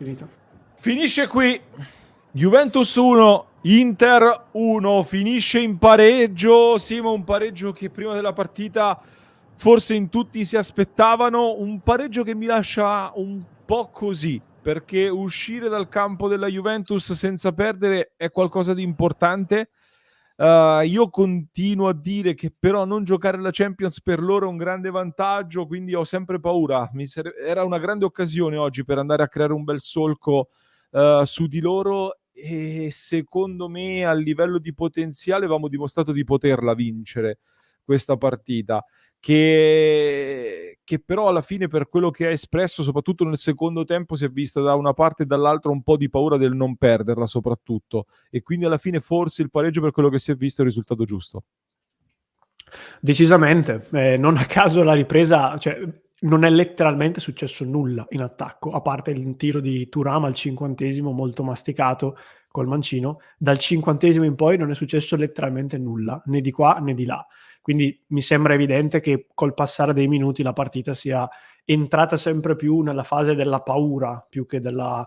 Finita. Finisce qui. Juventus 1, Inter 1, finisce in pareggio. Simo, un pareggio che prima della partita forse in tutti si aspettavano, un pareggio che mi lascia un po' così, perché uscire dal campo della Juventus senza perdere è qualcosa di importante. Io continuo a dire che però non giocare la Champions per loro è un grande vantaggio, quindi ho sempre paura. Era una grande occasione oggi per andare a creare un bel solco su di loro, e secondo me a livello di potenziale avevamo dimostrato di poterla vincere questa partita, che però alla fine, per quello che ha espresso soprattutto nel secondo tempo, si è vista da una parte e dall'altra un po' di paura del non perderla soprattutto, e quindi alla fine forse il pareggio, per quello che si è visto, è il risultato giusto. Decisamente, non a caso la ripresa, cioè non è letteralmente successo nulla in attacco, a parte il tiro di Thuram al 50° molto masticato col mancino. Dal 50° in poi non è successo letteralmente nulla, né di qua né di là. Quindi mi sembra evidente che col passare dei minuti la partita sia entrata sempre più nella fase della paura, più che del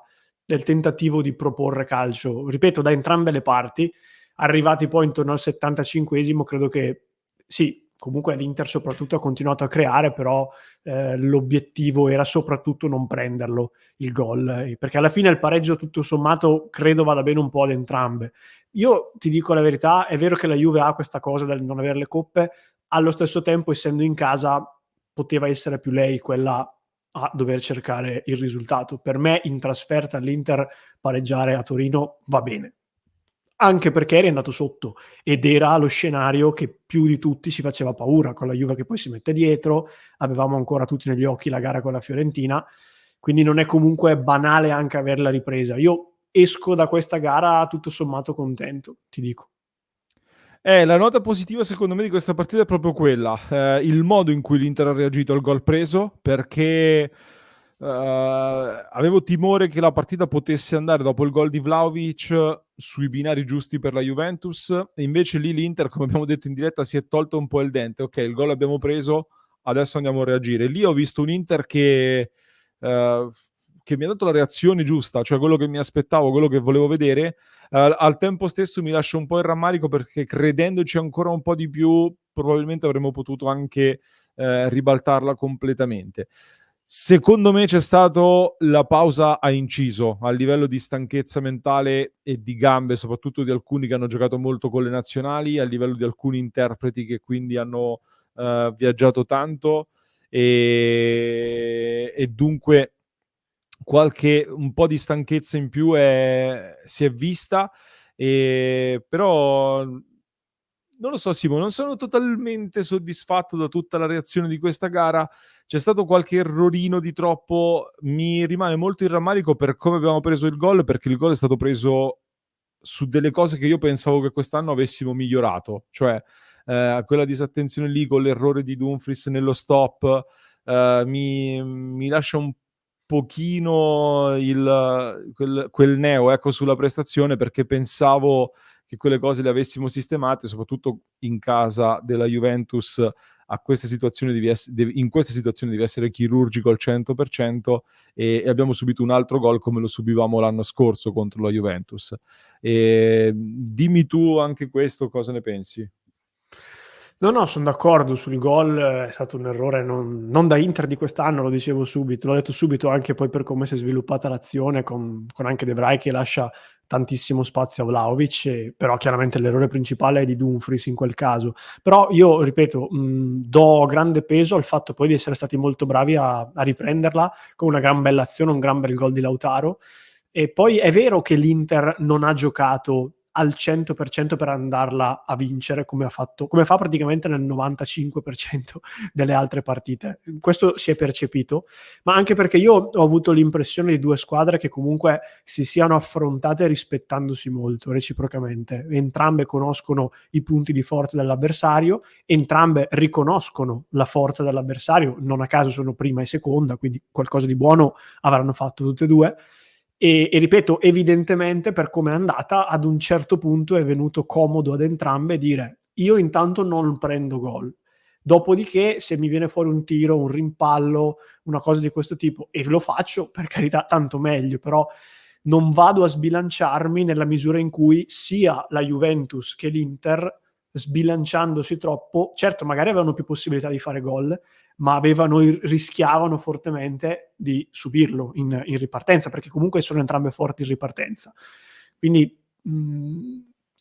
tentativo di proporre calcio. Ripeto, da entrambe le parti. Arrivati poi intorno al 75°, credo che sì, comunque l'Inter soprattutto ha continuato a creare, però l'obiettivo era soprattutto non prenderlo il gol, perché alla fine il pareggio tutto sommato credo vada bene un po' ad entrambe. Io ti dico la verità, è vero che la Juve ha questa cosa del non avere le coppe, allo stesso tempo essendo in casa poteva essere più lei quella a dover cercare il risultato. Per me in trasferta all'Inter pareggiare a Torino va bene, anche perché eri andato sotto ed era lo scenario che più di tutti ci faceva paura, con la Juve che poi si mette dietro, avevamo ancora tutti negli occhi la gara con la Fiorentina, quindi non è comunque banale anche aver la ripresa. Io esco da questa gara tutto sommato contento, ti dico. La nota positiva secondo me di questa partita è proprio quella, il modo in cui l'Inter ha reagito al gol preso, perché avevo timore che la partita potesse andare, dopo il gol di Vlahovic, sui binari giusti per la Juventus, e invece lì l'Inter, come abbiamo detto in diretta, si è tolto un po' il dente. Ok, il gol l'abbiamo preso, adesso andiamo a reagire. Lì ho visto un Inter che mi ha dato la reazione giusta, cioè quello che mi aspettavo, quello che volevo vedere. Al tempo stesso mi lascia un po' il rammarico, perché credendoci ancora un po' di più probabilmente avremmo potuto anche ribaltarla completamente. Secondo me c'è stato, la pausa ha inciso a livello di stanchezza mentale e di gambe, soprattutto di alcuni che hanno giocato molto con le nazionali, a livello di alcuni interpreti che quindi hanno viaggiato tanto, e dunque un po' di stanchezza in più si è vista, però non lo so Simo, non sono totalmente soddisfatto da tutta la reazione di questa gara. C'è stato qualche errorino di troppo, mi rimane molto il rammarico per come abbiamo preso il gol, perché il gol è stato preso su delle cose che io pensavo che quest'anno avessimo migliorato, cioè quella disattenzione lì con l'errore di Dumfries nello stop, mi lascia un pochino quel neo, ecco, sulla prestazione, perché pensavo che quelle cose le avessimo sistemate, soprattutto in casa della Juventus. In queste situazioni devi essere chirurgico al 100%, e abbiamo subito un altro gol come lo subivamo l'anno scorso contro la Juventus. Dimmi tu anche questo, cosa ne pensi? No, sono d'accordo sul gol, è stato un errore non da Inter di quest'anno, lo dicevo subito, l'ho detto subito anche poi per come si è sviluppata l'azione con anche De Vrij che lascia tantissimo spazio a Vlahovic, però chiaramente l'errore principale è di Dumfries in quel caso. Però io, ripeto, do grande peso al fatto poi di essere stati molto bravi a riprenderla con una gran bella azione, un gran bel gol di Lautaro. E poi è vero che l'Inter non ha giocato al 100% per andarla a vincere come fa praticamente nel 95% delle altre partite. Questo si è percepito, ma anche perché io ho avuto l'impressione di due squadre che comunque si siano affrontate rispettandosi molto reciprocamente. Entrambe conoscono i punti di forza dell'avversario, entrambe riconoscono la forza dell'avversario, non a caso sono prima e seconda, quindi qualcosa di buono avranno fatto tutte e due. E ripeto, evidentemente per come è andata, ad un certo punto è venuto comodo ad entrambe dire: io intanto non prendo gol, Dopodiché, se mi viene fuori un tiro, un rimpallo, una cosa di questo tipo, e lo faccio, per carità, tanto meglio, però non vado a sbilanciarmi nella misura in cui sia la Juventus che l'Inter, sbilanciandosi troppo, certo magari avevano più possibilità di fare gol, ma rischiavano fortemente di subirlo in ripartenza, perché comunque sono entrambe forti in ripartenza. Quindi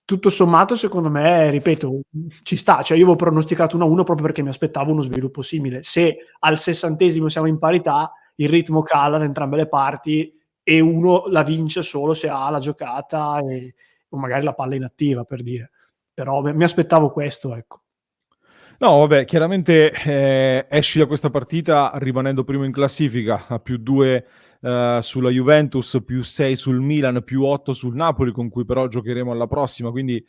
tutto sommato, secondo me, ripeto, ci sta. Cioè, io avevo pronosticato 1-1 proprio perché mi aspettavo uno sviluppo simile. Se al 60° siamo in parità, il ritmo cala da entrambe le parti e uno la vince solo se ha la giocata o magari la palla inattiva, per dire. Però mi aspettavo questo, ecco. No, vabbè, chiaramente esci da questa partita rimanendo primo in classifica, a +2 sulla Juventus, +6 sul Milan, +8 sul Napoli, con cui però giocheremo alla prossima. Quindi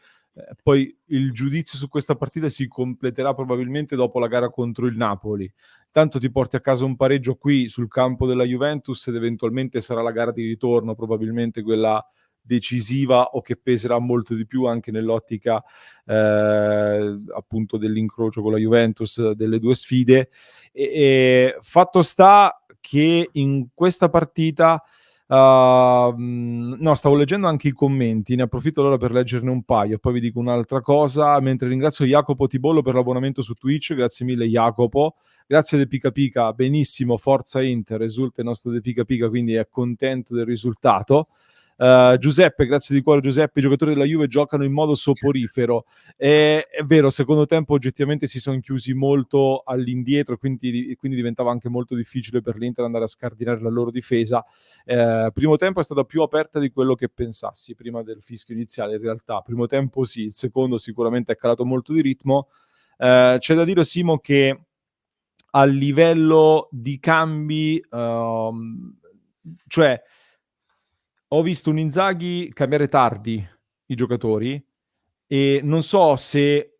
poi il giudizio su questa partita si completerà probabilmente dopo la gara contro il Napoli. Tanto ti porti a casa un pareggio qui sul campo della Juventus ed eventualmente sarà la gara di ritorno, probabilmente quella decisiva o che peserà molto di più anche nell'ottica appunto dell'incrocio con la Juventus, delle due sfide. E fatto sta che in questa partita no, stavo leggendo anche i commenti, ne approfitto allora per leggerne un paio, poi vi dico un'altra cosa, mentre ringrazio Jacopo Tibollo per l'abbonamento su Twitch, grazie mille Jacopo, grazie De Pica Pica, benissimo, forza Inter, risulta il nostro De Pica Pica, quindi è contento del risultato. Giuseppe, grazie di cuore Giuseppe, i giocatori della Juve giocano in modo soporifero. È vero, secondo tempo oggettivamente si sono chiusi molto all'indietro, quindi diventava anche molto difficile per l'Inter andare a scardinare la loro difesa. Primo tempo è stata più aperta di quello che pensassi prima del fischio iniziale, in realtà. Primo tempo sì, il secondo sicuramente è calato molto di ritmo. C'è da dire, Simo, che a livello di cambi, cioè ho visto un Inzaghi cambiare tardi i giocatori e non so se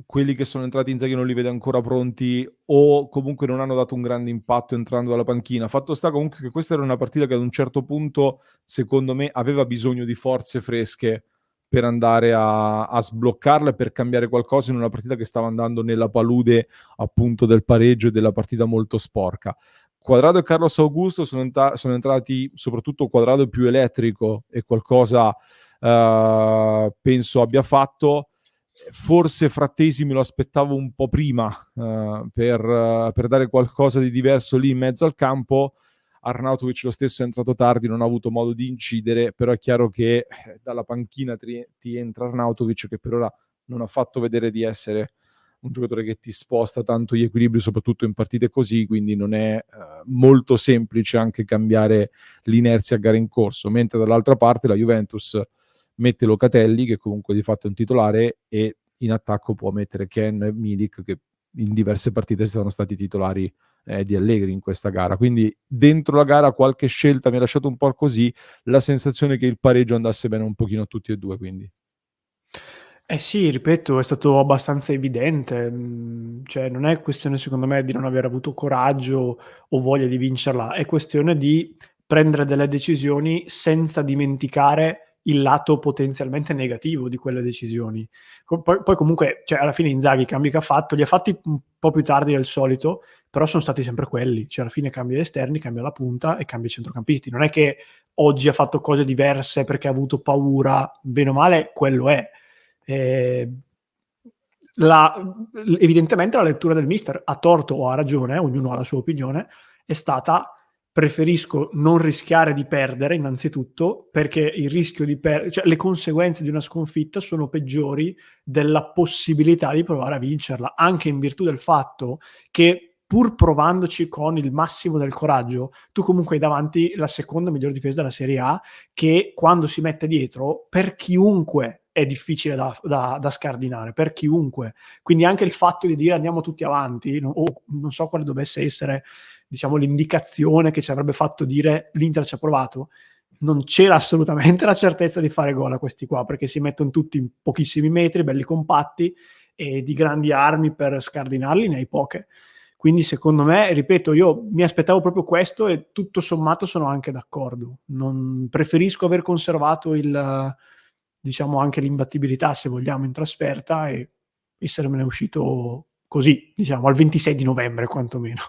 quelli che sono entrati Inzaghi non li vede ancora pronti o comunque non hanno dato un grande impatto entrando dalla panchina. Fatto sta comunque che questa era una partita che ad un certo punto, secondo me, aveva bisogno di forze fresche per andare a sbloccarla e per cambiare qualcosa in una partita che stava andando nella palude appunto del pareggio e della partita molto sporca. Quadrado e Carlos Augusto sono entrati, soprattutto Quadrado più elettrico e qualcosa penso abbia fatto. Forse Frattesi me lo aspettavo un po' prima per dare qualcosa di diverso lì in mezzo al campo. Arnautovic lo stesso è entrato tardi, non ha avuto modo di incidere, però è chiaro che dalla panchina ti entra Arnautovic che per ora non ha fatto vedere di essere un giocatore che ti sposta tanto gli equilibri, soprattutto in partite così, quindi non è molto semplice anche cambiare l'inerzia a gara in corso, mentre dall'altra parte la Juventus mette Locatelli, che comunque di fatto è un titolare, e in attacco può mettere Ken e Milik, che in diverse partite sono stati titolari di Allegri in questa gara. Quindi dentro la gara qualche scelta mi ha lasciato un po' così la sensazione che il pareggio andasse bene un pochino a tutti e due, quindi. Eh sì, ripeto, è stato abbastanza evidente, cioè non è questione secondo me di non aver avuto coraggio o voglia di vincerla, è questione di prendere delle decisioni senza dimenticare il lato potenzialmente negativo di quelle decisioni. Poi comunque, cioè alla fine Inzaghi i cambi che ha fatto, li ha fatti un po' più tardi del solito, però sono stati sempre quelli, cioè alla fine cambia gli esterni, cambia la punta e cambia i centrocampisti. Non è che oggi ha fatto cose diverse perché ha avuto paura, bene o male quello è. La evidentemente la lettura del mister, a torto o a ragione, ognuno ha la sua opinione, è stata: preferisco non rischiare di perdere innanzitutto, perché il rischio di cioè le conseguenze di una sconfitta sono peggiori della possibilità di provare a vincerla, anche in virtù del fatto che pur provandoci con il massimo del coraggio, tu comunque hai davanti la seconda miglior difesa della Serie A, che quando si mette dietro, per chiunque è difficile da scardinare, per chiunque. Quindi anche il fatto di dire andiamo tutti avanti, o non so quale dovesse essere, diciamo, l'indicazione che ci avrebbe fatto dire l'Inter ci ha provato, non c'era assolutamente la certezza di fare gol a questi qua, perché si mettono tutti in pochissimi metri, belli compatti, e di grandi armi per scardinarli ne hai poche. Quindi secondo me, ripeto, io mi aspettavo proprio questo e tutto sommato sono anche d'accordo. Preferisco aver conservato diciamo anche l'imbattibilità, se vogliamo, in trasferta e essermene uscito così, diciamo, al 26 di novembre quantomeno.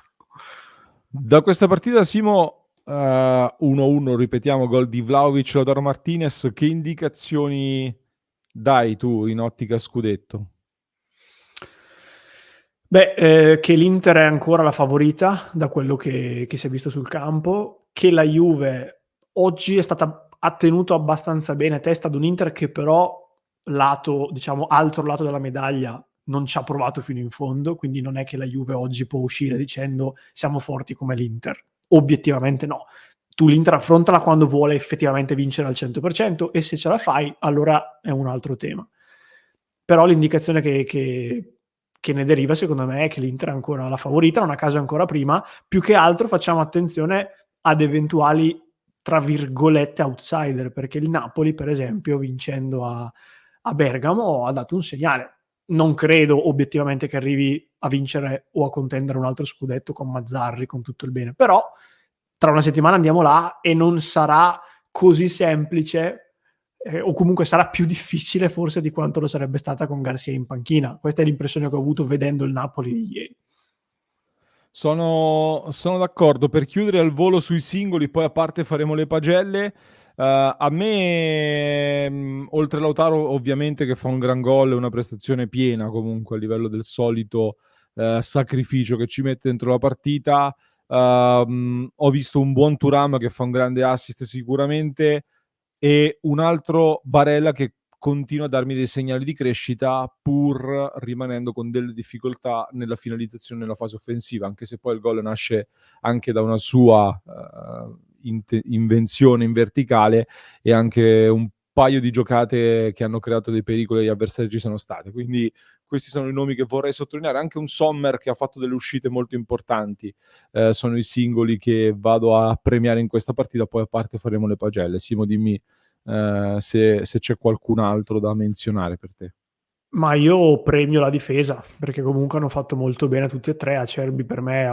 Da questa partita, Simo, 1-1, ripetiamo, gol di Vlahovic, Lautaro Martinez, che indicazioni dai tu in ottica scudetto? Beh, che l'Inter è ancora la favorita da quello che si è visto sul campo, che la Juve oggi ha tenuto abbastanza bene testa ad un Inter che però lato, diciamo, altro lato della medaglia non ci ha provato fino in fondo, quindi non è che la Juve oggi può uscire dicendo siamo forti come l'Inter. Obiettivamente no. Tu l'Inter affrontala quando vuole effettivamente vincere al 100% e se ce la fai allora è un altro tema. Però l'indicazione che ne deriva secondo me è che l'Inter è ancora la favorita, non a caso è ancora prima, più che altro facciamo attenzione ad eventuali, tra virgolette, outsider, perché il Napoli per esempio vincendo a Bergamo ha dato un segnale. Non credo obiettivamente che arrivi a vincere o a contendere un altro scudetto con Mazzarri, con tutto il bene, però tra una settimana andiamo là e non sarà così semplice o comunque sarà più difficile forse di quanto lo sarebbe stata con Garcia in panchina. Questa è l'impressione che ho avuto vedendo il Napoli di ieri. Sono d'accordo. Per chiudere al volo sui singoli, poi a parte faremo le pagelle. A me, oltre Lautaro, ovviamente, che fa un gran gol e una prestazione piena comunque a livello del solito sacrificio che ci mette dentro la partita. Ho visto un buon Thuram che fa un grande assist sicuramente, e un altro Barella che continua a darmi dei segnali di crescita pur rimanendo con delle difficoltà nella finalizzazione nella fase offensiva, anche se poi il gol nasce anche da una sua invenzione in verticale, e anche un paio di giocate che hanno creato dei pericoli agli avversari ci sono state. Quindi questi sono i nomi che vorrei sottolineare. Anche un Sommer che ha fatto delle uscite molto importanti. Sono i singoli che vado a premiare in questa partita, poi a parte faremo le pagelle. Simo, dimmi se c'è qualcun altro da menzionare per te. Ma io premio la difesa, perché comunque hanno fatto molto bene tutti e tre. Acerbi per me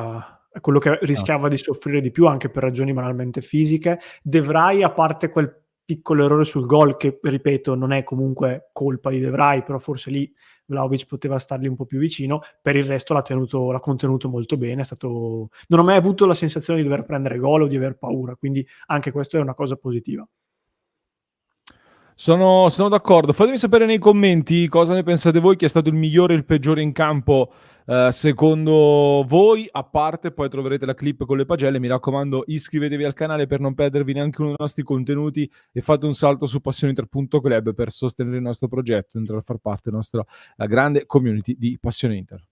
è quello che Ah. rischiava di soffrire di più, anche per ragioni banalmente fisiche. De Vrij, a parte quel piccolo errore sul gol, che ripeto non è comunque colpa di De Vrij, però forse lì Vlahovic poteva stargli un po' più vicino, per il resto l'ha contenuto molto bene. Non ho mai avuto la sensazione di dover prendere gol o di aver paura, quindi anche questo è una cosa positiva. Sono d'accordo. Fatemi sapere nei commenti cosa ne pensate voi, chi è stato il migliore e il peggiore in campo secondo voi. A parte, poi troverete la clip con le pagelle. Mi raccomando, iscrivetevi al canale per non perdervi neanche uno dei nostri contenuti e fate un salto su passioneinter.club per sostenere il nostro progetto e entrare a far parte della nostra grande community di Passione Inter.